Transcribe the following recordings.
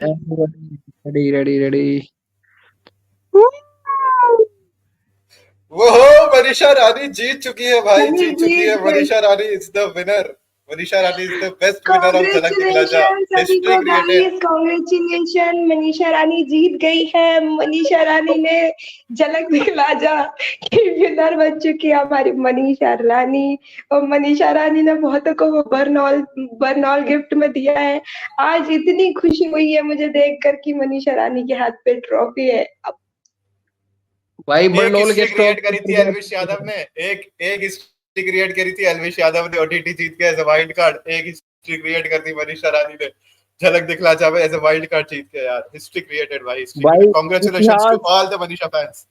Ready ready ready. वो मनीषा रानी जीत चुकी है भाई, जीत चुकी है। Manisha Rani is the winner. Manisha Rani is the best winner of Jhalak दिखला Jaa. History created. Congratulation, Manisha Rani जीत गई है। मनीषा रानी ने झलक दिखला जा की विनर बन चुकी है हमारी मनीषा रानी। और मनीषा रानी ने बहुतों को वो बर्नॉल गिफ्ट में दिया है। आज इतनी खुशी हुई है मुझे देखकर कि मनीषा रानी के हाथ पे ट्रॉफी है। भाई बर्नॉल के क्रिएट करी थी एल्विश यादव ने। एक हिस्ट्री क्रिएट करी थी एल्विश यादव ने, ओटीटी जीत के एज अ वाइल्ड कार्ड। एक हिस्ट्री क्रिएट कर दी मनीषा रानी ने झलक दिखला Jaa as a wild card जीत के। यार हिस्ट्री क्रिएटेड भाई, history. Congratulations to all the Manisha fans.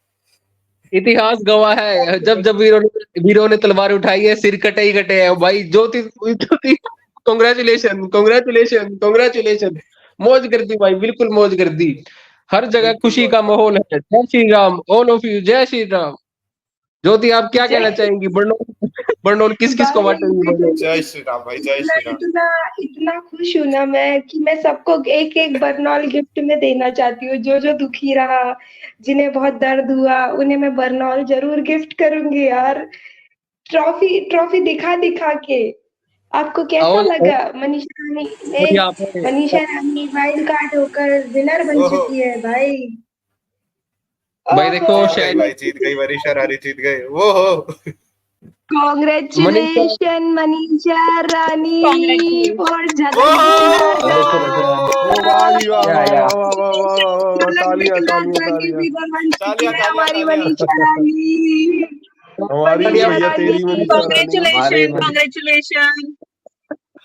इतिहास गवाह है, जब जब वीरों ने तलवार उठाई है सिर कटे ही कटे हैं भाई। ज्योति कांग्रेचुलेशन कांग्रेचुलेशन कांग्रेचुलेशन। मौज कर दी भाई, बिल्कुल मौज कर दी। हर जगह खुशी का माहौल है। जय Shri Ram all of you, जय श्री राम। ज्योति आप क्या कहना चाहेंगी? बर्नॉल किस किस को बांटेंगी? जय श्री राम भाई, जय श्री राम। इतना खुश हूँ ना मैं कि मैं सबको एक एक बर्नॉल गिफ्ट में देना चाहती हूँ। जो दुखी रहा, जिन्हें बहुत दर्द हुआ, उन्हें मैं बर्नॉल जरूर गिफ्ट करूंगी यार। ट्रॉफी दिखा के। आपको कैसा लगा? मनीषा रानी वाइल्ड कार्ड होकर विनर बन चुकी है भाई। भाई देखो भाई जीत गई, मनीषा रानी जीत गई। वो हो कांग्रेचुलेशन मनीषा रानी और हमारी मनीषा रानी। कांग्रेचुलेशन।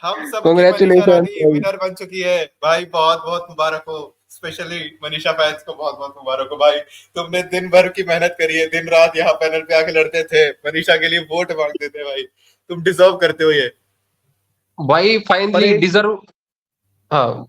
हम सब मनीषा रानी विनर बन चुकी है भाई। बहुत बहुत मुबारक हो। स्पेशली मनीषा फैंस को बहुत बहुत मुबारक हो भाई। तुमने दिन भर की मेहनत करी है, दिन रात यहाँ पैनल पे आके लड़ते थे, मनीषा के लिए वोट मांगते थे भाई। तुम डिजर्व करते हो ये भाई। Finally deserve. हाँ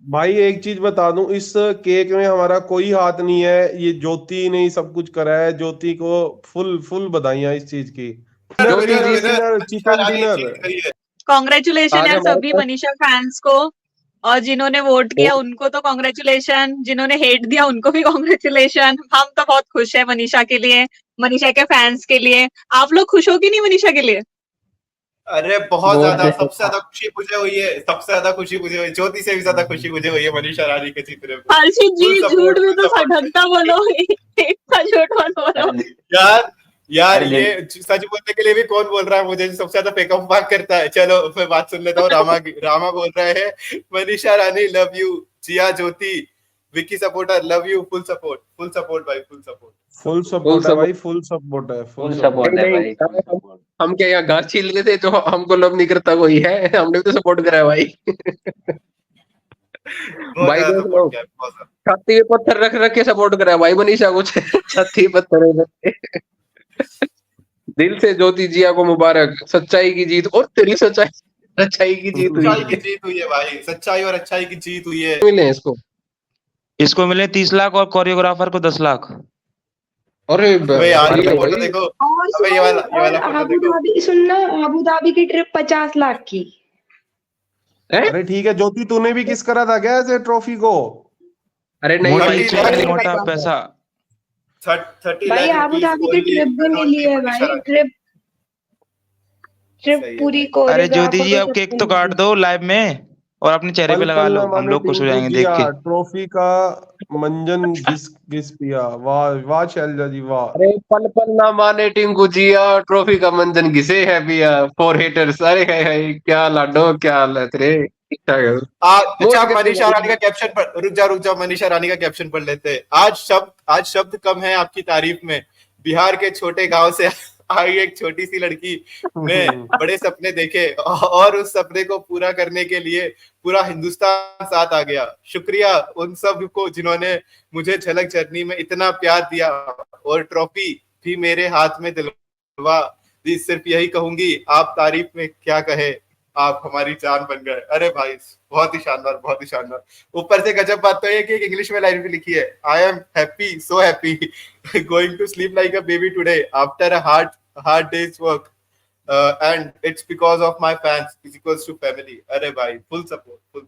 भाई एक चीज बता दूं, इस केक में हमारा कोई हाथ नहीं है। ये ज्योति ने सब कुछ करा है। ज्योति को फुल बधाइयां इस चीज की। Chicken dinner. कांग्रेचुलेशन यार सभी मनीषा फैंस को। और जिन्होंने वोट किया उनको तो कांग्रेचुलेशन, जिन्होंने हेट दिया उनको भी कांग्रेचुलेशन। हम तो बहुत खुश है मनीषा के लिए, मनीषा के फैंस के लिए। आप लोग खुश हो कि नहीं मनीषा के लिए? अरे बहुत ज्यादा। सबसे ज्यादा खुशी मुझे हुई है, सबसे ज्यादा खुशी मुझे हुई, ज्योति से भी ज्यादा खुशी मुझे हुई है मनीषा रानी के जीतने में। हर्षित जी झूठ में तो ढंगता बोलो, इतना झूठ मत बोलो यार ये सच बोलने के लिए भी कौन बोल रहा है मुझे? सबसे ज्यादा फेकअप बात करता है। चलो मैं बात सुन लेता हूँ। रामा बोल रहे हैं Manisha Rani love you, Jiya Jyoti Vicky supporter love you. Full support भाई, फुल सपोर्ट है भाई, फुल सपोर्ट है, फुल सपोर्ट है भाई। हम क्या यहाँ घास छील रहे थे जो हमको लव नहीं करता कोई है? हमने भी तो सपोर्ट करा है भाई। भाई छाती पे पत्थर रख के सपोर्ट करा है भाई मनीषा को। छाती पत्थर दिल से ज्योति जिया को मुबारक। सच्चाई की जीत और तेरी सच्चाई की जीत हुई है भाई। सच्चाई और अच्छाई की जीत हुई है। मिले इसको मिले 30 लाख और कोरियोग्राफर को 10 लाख। अरे यार ये फोटो देखो। अबे ये वाला फोटो देखो। सुनना, अबू धाबी की ट्रिप 50 लाख की। अरे ठीक है ज्योति, तूने भी किस करा था क्या ऐसे ट्रॉफी को? अरे नहीं मोटा पैसा। 30 भाई अबू धाबी की ट्रिप भी मिली है भाई। ट्रिप पूरी को। अरे ज्योति जी आप केक तो काट दो लाइव में और अपने चेहरे पे लगा लो, हम लोग खुश हो जाएंगे देख के। ट्रॉफी का मंजन घिस पिया। वाह शैलजा जी वाह। अरे पल पल ना माने टिंकू जिया, ट्रॉफी का मंजन घिसे है पिया। For haters. अरे है क्या लाडो, क्या हालत रे। अच्छा मनीषा रानी का कैप्शन पर रुक जा मनीषा रानी का कैप्शन पढ़ लेते हैं। आज शब्द कम है आपकी तारीफ में। बिहार के छोटे गांव से आई एक छोटी सी लड़की ने बड़े सपने देखे और उस सपने को पूरा करने के लिए पूरा हिंदुस्तान साथ आ गया। शुक्रिया उन सब को जिन्होंने मुझे झलक जर्नी में इतना प्यार दिया और ट्रॉफी भी मेरे हाथ में दिलवा दी। सिर्फ यही कहूंगी, आप तारीफ में क्या कहे, आप हमारी जान बन गए। अरे भाई बहुत ही शानदार, बहुत ही शानदार। ऊपर से गजब बात तो है कि इंग्लिश में लाइन भी लिखी है, I am happy, so happy, going to sleep like a baby today after a hard day's work and it's because of my fans is equals to family. अरे भाई फुल सपोर्ट